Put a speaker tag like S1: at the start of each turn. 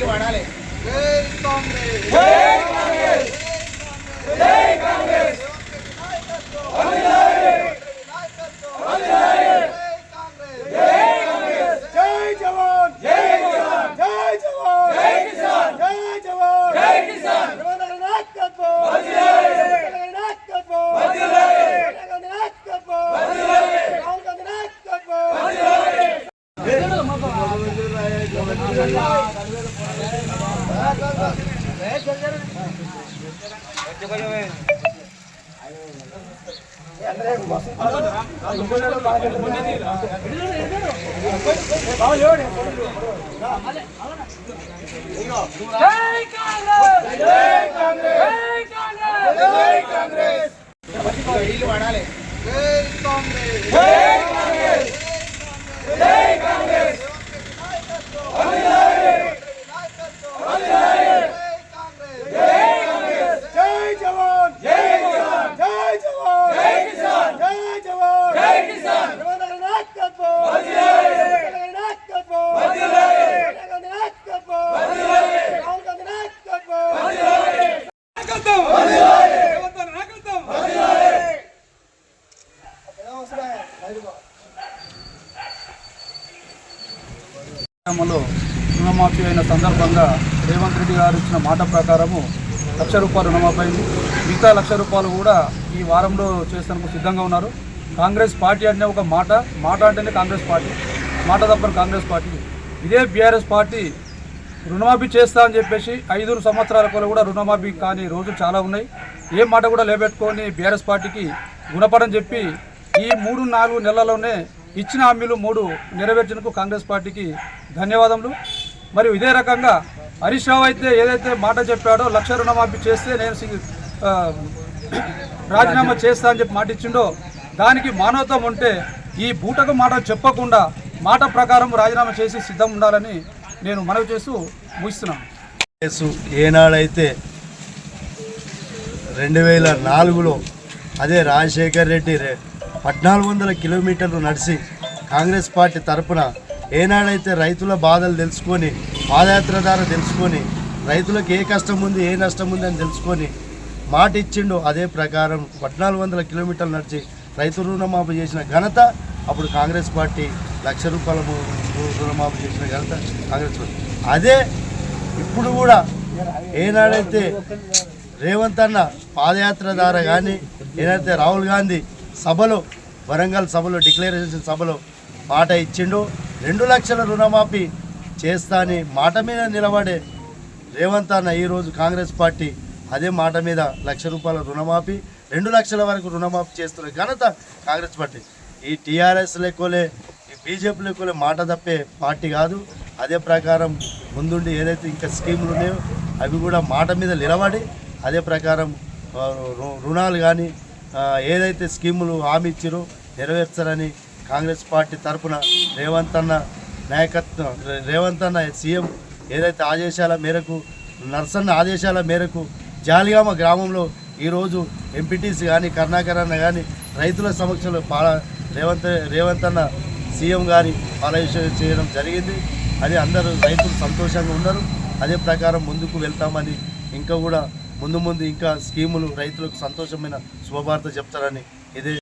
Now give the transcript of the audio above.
S1: వాడాలి. వాడాలి.
S2: రుణమాఫీ అయిన సందర్భంగా రేవంత్ రెడ్డి గారు ఇచ్చిన మాట ప్రకారము ₹1,00,000 రుణమాఫీ అయింది. మిగతా ₹1,00,000 కూడా ఈ వారంలో చేసేందుకు సిద్ధంగా ఉన్నారు. కాంగ్రెస్ పార్టీ అంటే ఒక మాట అంటేనే కాంగ్రెస్ పార్టీ, మాట తప్పని కాంగ్రెస్ పార్టీ. ఇదే బీఆర్ఎస్ పార్టీ రుణమాఫీ చేస్తా అని చెప్పేసి 5 సంవత్సరాల కూడా రుణమాఫీ కాని రోజులు చాలా ఉన్నాయి. ఏ మాట కూడా లేబెట్టుకొని బీఆర్ఎస్ పార్టీకి గుణపడని చెప్పి ఈ 3-4 నెలల్లోనే ఇచ్చిన హామీలు 3 నెరవేర్చినందుకు కాంగ్రెస్ పార్టీకి ధన్యవాదములు. మరియు ఇదే రకంగా హరీష్ రావు అయితే ఏదైతే మాట చెప్పాడో 1,00,000 రుణమాఫీ చేస్తే నేను రాజీనామా చేస్తా అని చెప్పి మాట ఇచ్చిండో దానికి మానవత్వం ఉంటే ఈ బూటకు మాట చెప్పకుండా మాట ప్రకారం రాజీనామా చేసి సిద్ధం ఉండాలని నేను మనవి చేస్తూ ముగిస్తున్నాను.
S3: ఏనాడైతే 2004లో అదే రాజశేఖర్ రెడ్డి 1400 కిలోమీటర్లు నడిచి కాంగ్రెస్ పార్టీ తరఫున ఏనాడైతే రైతుల బాధలు తెలుసుకొని పాదయాత్ర ద్వారా తెలుసుకొని రైతులకు ఏ కష్టం ఉంది ఏ నష్టం ఉంది అని తెలుసుకొని మాట ఇచ్చిండో అదే ప్రకారం 1400 కిలోమీటర్లు నడిచి రైతు రుణమాఫీ చేసిన ఘనత అప్పుడు కాంగ్రెస్ పార్టీ ₹1,00,000 రుణమాఫీ చేసిన ఘనత కాంగ్రెస్ పార్టీ. అదే ఇప్పుడు కూడా ఏనాడైతే రేవంత్ అన్న పాదయాత్ర ద్వారా కానీ ఏదైతే రాహుల్ గాంధీ సభలో వరంగల్ సభలో డిక్లరేషన్ సభలో మాట ఇచ్చిండో 2,00,000 రుణమాఫీ చేస్తా అని మాట మీద నిలబడే రేవంత్ అన్న ఈరోజు కాంగ్రెస్ పార్టీ అదే మాట మీద ₹1,00,000 రుణమాఫీ 2,00,000 వరకు రుణమాఫీ చేస్తున్న ఘనత కాంగ్రెస్ పార్టీ. ఈ టీఆర్ఎస్ లెక్కలే ఈ బీజేపీ లెక్కలే మాట తప్పే పార్టీ కాదు. అదే ప్రకారం ముందుండి ఏదైతే ఇంకా స్కీములు ఉన్నాయో అవి కూడా మాట మీద నిలబడి అదే ప్రకారం రుణాలు కానీ ఏదైతే స్కీములు హామీ ఇచ్చారో నెరవేర్చారని కాంగ్రెస్ పార్టీ తరఫున రేవంత్ అన్న నాయకత్వం రేవంత్ అన్న సీఎం ఏదైతే ఆదేశాల మేరకు నర్సన్న ఆదేశాల మేరకు జాలిగామ గ్రామంలో ఈరోజు ఎంపీటీసీ కానీ కరుణాకర్ అన్న కానీ రైతుల సమక్షంలో రేవంత్ అన్న సీఎం గారి పాలన చేయడం జరిగింది. అది అందరూ రైతులు సంతోషంగా ఉన్నారు. అదే ప్రకారం ముందుకు వెళ్తామని ఇంకా కూడా ముందు ఇంకా స్కీములు రైతులకు సంతోషమైన శుభవార్త చెప్తారని ఇదే